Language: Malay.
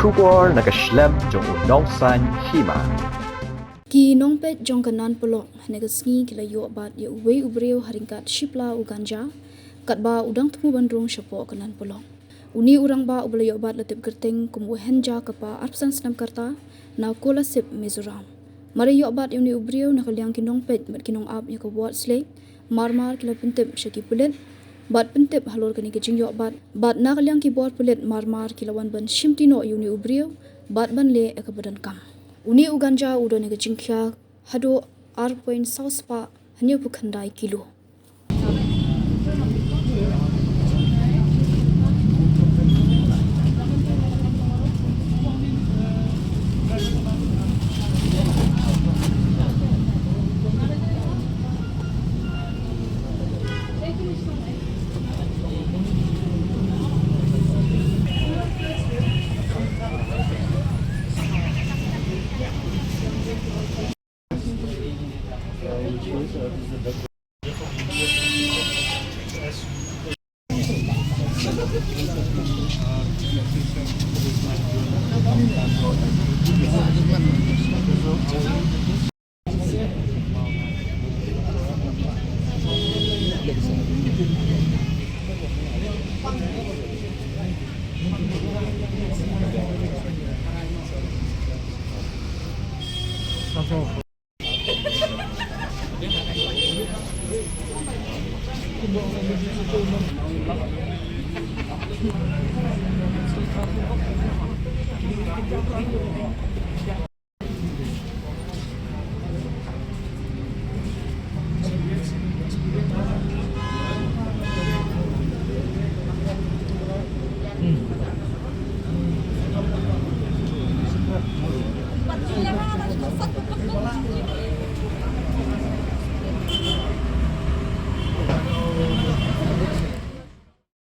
Shubor nakaslem jong unongsan hima. Ki nongpet jong kanan pelok negasngi kila yo bat ye uwe ubreu haringkat shipla uganja katba udang temu bandrung syapo kanan pelok. Uni urang ba ubla yo bat latip gerteng kumu henja kapa arpsan senam karta na kola sip Mizoram. Mari yo bat uni ubreu na kalyang ki nongpet mat kinong ap ye ko buat slek marmar kila pintip syaki pulit bat pintip halor kani kejing yo bat na kalyang ki buat pulit marmar kilawan ban shimtino uni ubreu bat ban le ke badan kam. Uni uganja udo nega jingkya hado R. Sauspa hanya bukandai kilo.